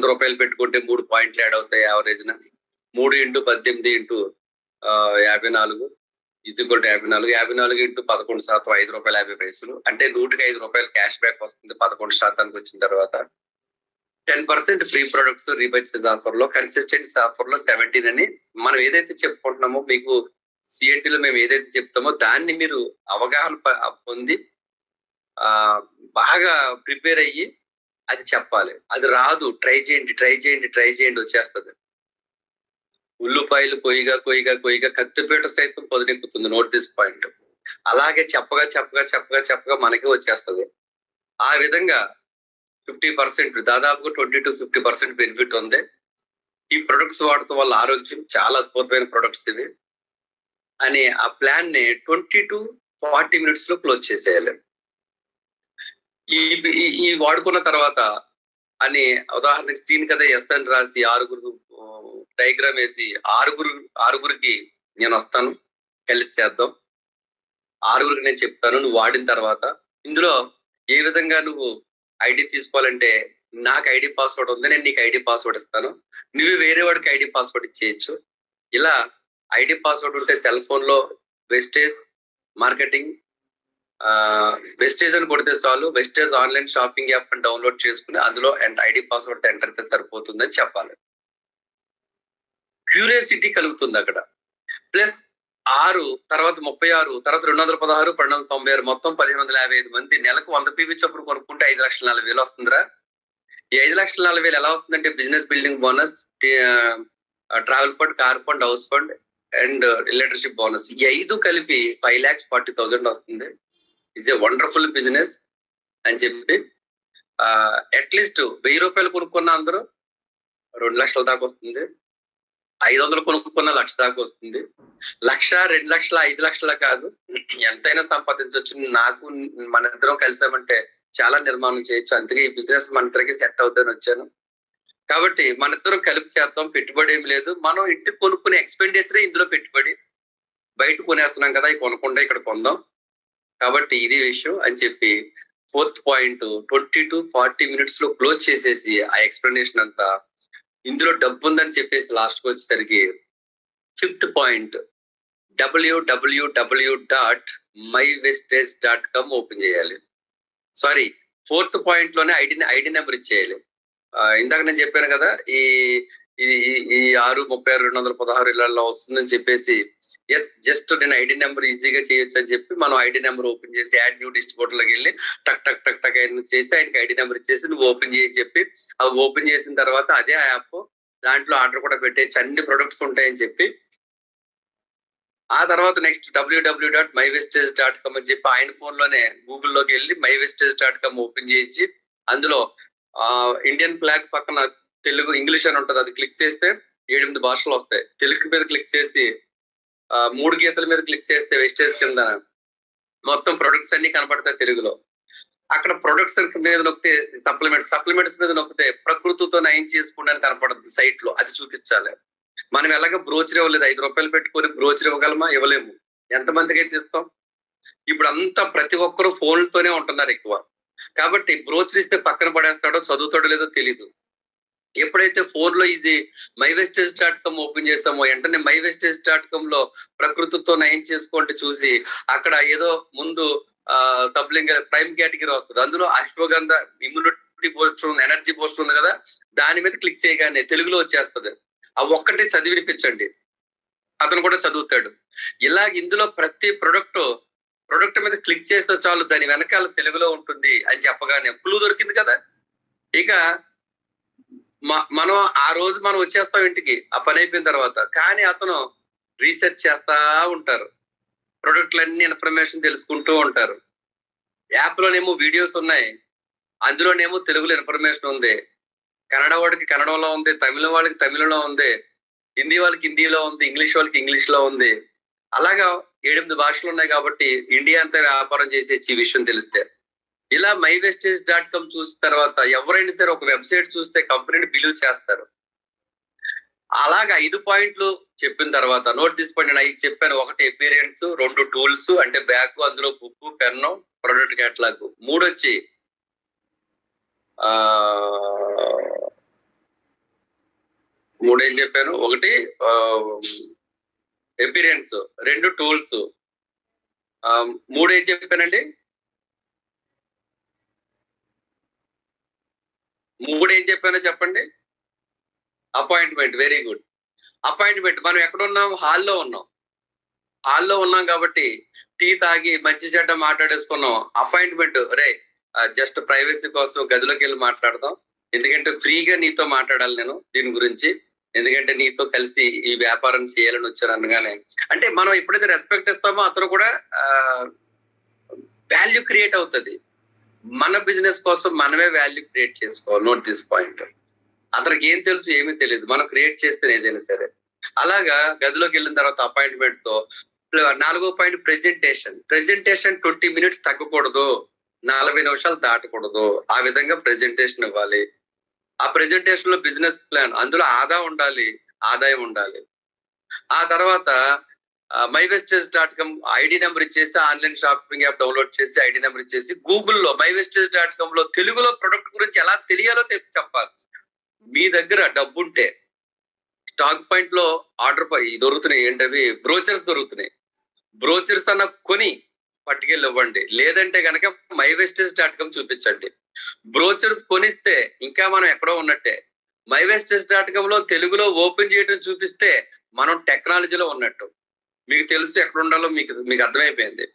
రூపాయలు పెట్టుకుంటే 3 పాయింట్లు యాడ్ అవుతాయి యావరేజ్ న. 3 × 18 × 54 ఈక్వల్ టు 54. 54 × 11% ₹5.50. అంటే 100కి ₹5 క్యాష్ బ్యాక్ వస్తుంది 11% వచ్చిన తర్వాత. 10% ఫ్రీ ప్రొడక్ట్స్ రీపర్చేజ్ ఆఫర్ లో, కన్సిస్టెన్సీ ఆఫర్ లో 17 అని మనం ఏదైతే చెప్పుకుంటున్నామో, మీకు సిఎన్టీలో మేము ఏదైతే చెప్తామో దాన్ని మీరు అవగాహన పొంది బాగా ప్రిపేర్ అయ్యి అది చెప్పాలి. అది రాదు, ట్రై చేయండి వచ్చేస్తుంది. ఉల్లిపాయలు కొయ్యగా కత్తిపీట సైతం పొదనెక్కుతుంది. Note this point. అలాగే చెప్పగా మనకి వచ్చేస్తుంది. ఆ విధంగా 50% దాదాపుగా 20 to 50% బెనిఫిట్ ఉంది. ఈ ప్రొడక్ట్స్ వాడటం వల్ల ఆరోగ్యం చాలా అద్భుతమైన ప్రొడక్ట్స్ ఇవి అని ఆ ప్లాన్ ని 20 to 40 minutes లో క్లోజ్ చేసేయాలి. ఈ వాడుకున్న తర్వాత అని ఉదాహరణకి స్క్రీన్ కదా ఎస్ఎన్ రాసి 6 డయాగ్రామ్ వేసి 6గురికి నేను వస్తాను, కలిసి చేద్దాం. 6గురికి నేను చెప్తాను, నువ్వు వాడిన తర్వాత ఇందులో ఏ విధంగా నువ్వు ఐడి తీసుకోవాలంటే, నాకు ఐడి పాస్వర్డ్ ఉంది, నేను నీకు ఐడి పాస్వర్డ్ ఇస్తాను, నువ్వు వేరే వాడికి ఐడి పాస్వర్డ్ ఇచ్చేయచ్చు. ఇలా ఐడి పాస్వర్డ్ ఉంటే సెల్ ఫోన్ లో వెస్టేజ్ మార్కెటింగ్ వెస్టేజ్ అని కొడితే చాలు, వెస్టేజ్ ఆన్లైన్ షాపింగ్ యాప్ అని డౌన్లోడ్ చేసుకుని అందులో ఐడి పాస్వర్డ్ ఎంటర్ అయితే సరిపోతుందని చెప్పాలి. క్యూరియాసిటీ కలుగుతుంది అక్కడ. ప్లస్ 6 తర్వాత 36 తర్వాత 216 296 మొత్తం 1555 మంది నెలకు 100 PV చొప్పున కొనుక్కుంటే 5,40,000 వస్తుందిరా. ఈ 5,40,000 ఎలా వస్తుందంటే business building bonus, travel fund, car fund, house fund and leadership bonus, ఈ 5 కలిపి 5,40,000 వస్తుంది. ఇస్ ఏ వండర్ఫుల్ బిజినెస్ అని చెప్పి అట్లీస్ట్ ₹1,000 కొనుక్కున్న అందరూ 2 లక్షల దాకా వస్తుంది. 500 కొనుక్కున్న 1,00,000 దాకా వస్తుంది. 1,00,000, 2 లక్షల, 5 లక్షల కాదు, ఎంతైనా సంపాదించవచ్చు. నాకు మన ఇద్దరం కలిసామంటే చాలా నిర్మాణం చేయొచ్చు. అందుకే ఈ బిజినెస్ మన ఇద్దరికి సెట్ అవుతుందని వచ్చాను. కాబట్టి మన ఇద్దరం కలిపి చేద్దాం. పెట్టుబడి ఏం లేదు. మనం ఇంటికి కొనుక్కునే ఎక్స్పెండిచరే ఇందులో పెట్టుబడి. బయట కొనేస్తున్నాం కదా, ఇది కొనకుండా ఇక్కడ కొందాం. కాబట్టి ఇది విషయం అని చెప్పి 4th పాయింట్ 20 to 40 minutes లో క్లోజ్ చేసేసి ఆ ఎక్స్ప్లెనేషన్ అంతా ఇందులో డబ్బు ఉందని చెప్పేసి లాస్ట్కి వచ్చేసరికి 5th పాయింట్ www.mywestage.com ఓపెన్ చేయాలి. సారీ, 4th పాయింట్ లోనే ఐడి నెంబర్ ఇచ్చేయాలి. ఇందాక నేను చెప్పాను కదా, ఈ 6, 36, 216 ఇళ్లలో వస్తుందని చెప్పేసి జస్ట్ నేను ఐడి నెంబర్ ఈజీగా చేయొచ్చు అని చెప్పి మనం ఐడి నెంబర్ ఓపెన్ చేసి యాడ్ న్యూ డిస్ట్రిబ్యూటర్లోకి వెళ్ళి టక్ ఆయన చేసి ఆయనకి ఐడి నెంబర్ ఇచ్చేసి నువ్వు ఓపెన్ చేయని చెప్పి అవి ఓపెన్ చేసిన తర్వాత అదే యాప్ దాంట్లో ఆర్డర్ కూడా పెట్టేసి అన్ని ప్రొడక్ట్స్ ఉంటాయని చెప్పి ఆ తర్వాత నెక్స్ట్ www.mywestage.com అని చెప్పి ఆయన ఫోన్ లోనే గూగుల్లోకి వెళ్ళి mywestage.com ఓపెన్ చేయించి అందులో ఇండియన్ ఫ్లాగ్ పక్కన తెలుగు ఇంగ్లీష్ అని ఉంటుంది, అది క్లిక్ చేస్తే 7-8 భాషలు వస్తాయి. తెలుగు మీద క్లిక్ చేసి 3 గీతల మీద క్లిక్ చేస్తే వెస్టేజ్ కింద మొత్తం ప్రొడక్ట్స్ అన్ని కనపడతాయి తెలుగులో. అక్కడ ప్రొడక్ట్స్ మీద నొక్కితే సప్లిమెంట్స్ మీద నొక్కితే ప్రకృతితో నయం చేసుకోవడానికి కనపడుతుంది సైట్ లో, అది చూపించాలి. మనం ఎలాగ బ్రోచర్ ఇవ్వలేదు, ₹5 పెట్టుకొని బ్రోచర్ ఇవ్వగలమా? ఇవ్వలేము. ఎంతమందికి అయితే ఇస్తాం? ఇప్పుడు అంతా ప్రతి ఒక్కరూ ఫోన్లతోనే ఉంటున్నారు ఎక్కువ. కాబట్టి బ్రోచర్ ఇస్తే పక్కన పడేస్తాడో చదువుతాడో లేదో తెలీదు. ఎప్పుడైతే ఫోన్ లో ఇది mywestage.com ఓపెన్ చేసామో వెంటనే mywestage.com లో ప్రకృతితో నయం చేసుకోండి చూసి అక్కడ ఏదో ముందు సబ్లింగ్ ప్రైమ్ కేటగిరీ వస్తుంది, అందులో ashwagandha immunity booster, energy booster ఉంది కదా, దాని మీద క్లిక్ చేయగానే తెలుగులో వచ్చేస్తుంది. ఆ ఒక్కటే చదివి వినిపించండి, అతను కూడా చదువుతాడు. ఇలా ఇందులో ప్రతి ప్రొడక్ట్ మీద క్లిక్ చేస్తే చాలు దాని వెనకాల తెలుగులో ఉంటుంది అని చెప్పగానే క్లూ దొరికింది కదా. ఇక మనం ఆ రోజు మనం వచ్చేస్తాం ఇంటికి ఆ పని అయిపోయిన తర్వాత, కానీ అతను రీసెర్చ్ చేస్తా ఉంటారు, ప్రొడక్ట్లన్నీ ఇన్ఫర్మేషన్ తెలుసుకుంటూ ఉంటారు. యాప్ లోనేమో వీడియోస్ ఉన్నాయి, అందులోనేమో తెలుగులో ఇన్ఫర్మేషన్ ఉంది, కన్నడ వాడికి కన్నడంలో ఉంది, తమిళ వాళ్ళకి తమిళంలో ఉంది, హిందీ వాళ్ళకి హిందీలో ఉంది, ఇంగ్లీష్ వాళ్ళకి ఇంగ్లీష్ లో ఉంది. అలాగా 7-8 భాషలు ఉన్నాయి. కాబట్టి ఇండియా అంతా వ్యాపారం చేసేసి ఈ విషయం తెలిస్తే ఇలా mywestage.com చూసిన తర్వాత ఎవరైనా సరే ఒక వెబ్సైట్ చూస్తే కంపెనీని బిలీవ్ చేస్తారు. అలాగా 5 పాయింట్లు చెప్పిన తర్వాత నోట్ దిస్ పాయింట్, నేను 5 చెప్పాను. 1 ఎపీరియన్స్, 2 టూల్స్ అంటే బ్యాగ్, అందులో బుక్, పెన్ను, ప్రొడక్ట్ కేటలాగ్, 3 వచ్చి మూడేం చెప్పాను? ఒకటి ఎపిరియన్స్, 2 టూల్స్, 3 ఏం చెప్పానండి? 3 ఏం చెప్పానో చెప్పండి? అపాయింట్మెంట్. Very good. అపాయింట్మెంట్. మనం ఎక్కడున్నాం? హాల్లో ఉన్నాం. హాల్లో ఉన్నాం కాబట్టి టీ తాగి మంచి చెడ్డ మాట్లాడేసుకున్నాం. అపాయింట్మెంట్ రే జస్ట్ ప్రైవసీ కోసం గదిలోకి వెళ్ళి మాట్లాడదాం. ఎందుకంటే ఫ్రీగా నీతో మాట్లాడాలి నేను దీని గురించి. ఎందుకంటే నీతో కలిసి ఈ వ్యాపారం చేయాలని వచ్చాను అనగానే, అంటే మనం ఎప్పుడైతే రెస్పెక్ట్ ఇస్తామో అతను కూడా వాల్యూ క్రియేట్ అవుతుంది. మన బిజినెస్ కోసం మనమే వాల్యూ క్రియేట్ చేసుకోవాలి. Note this point. అతనికి ఏం తెలుసు? ఏమీ తెలియదు. మనం క్రియేట్ చేస్తే ఏదైనా సరే. అలాగా గదిలోకి వెళ్ళిన తర్వాత అపాయింట్మెంట్ తో 4వ పాయింట్ ప్రెజెంటేషన్. ప్రెజెంటేషన్ 20 మినిట్స్ తగ్గకూడదు, 40 నిమిషాలు దాటకూడదు. ఆ విధంగా ప్రెజెంటేషన్ ఇవ్వాలి. ఆ ప్రెజెంటేషన్ లో బిజినెస్ ప్లాన్, అందులో ఆదాయం ఉండాలి. ఆ తర్వాత myvestage.com ఐడి నెంబర్ ఇచ్చేసి ఆన్లైన్ షాపింగ్ యాప్ డౌన్లోడ్ చేసి ఐడి నెంబర్ ఇచ్చేసి గూగుల్లో myvestage.com లో తెలుగులో ప్రొడక్ట్ గురించి ఎలా తెలియాలో చెప్పాలి. మీ దగ్గర డబ్బుంటే స్టాక్ పాయింట్ లో ఆర్డర్ దొరుకుతున్నాయి. ఏంటవి? బ్రోచర్స్ దొరుకుతున్నాయి. బ్రోచర్స్ అన్న కొని పట్టుకెళ్ళి ఇవ్వండి. లేదంటే కనుక myvestage.com చూపించండి. బ్రోచర్స్ కొనిస్తే ఇంకా మనం ఎక్కడో ఉన్నట్టే. myvestage.com లో తెలుగులో ఓపెన్ చేయడం చూపిస్తే మనం టెక్నాలజీలో ఉన్నట్టు. మీకు తెలుసు ఎక్కడ ఉండాలో మీకు అర్థమైపోయింది.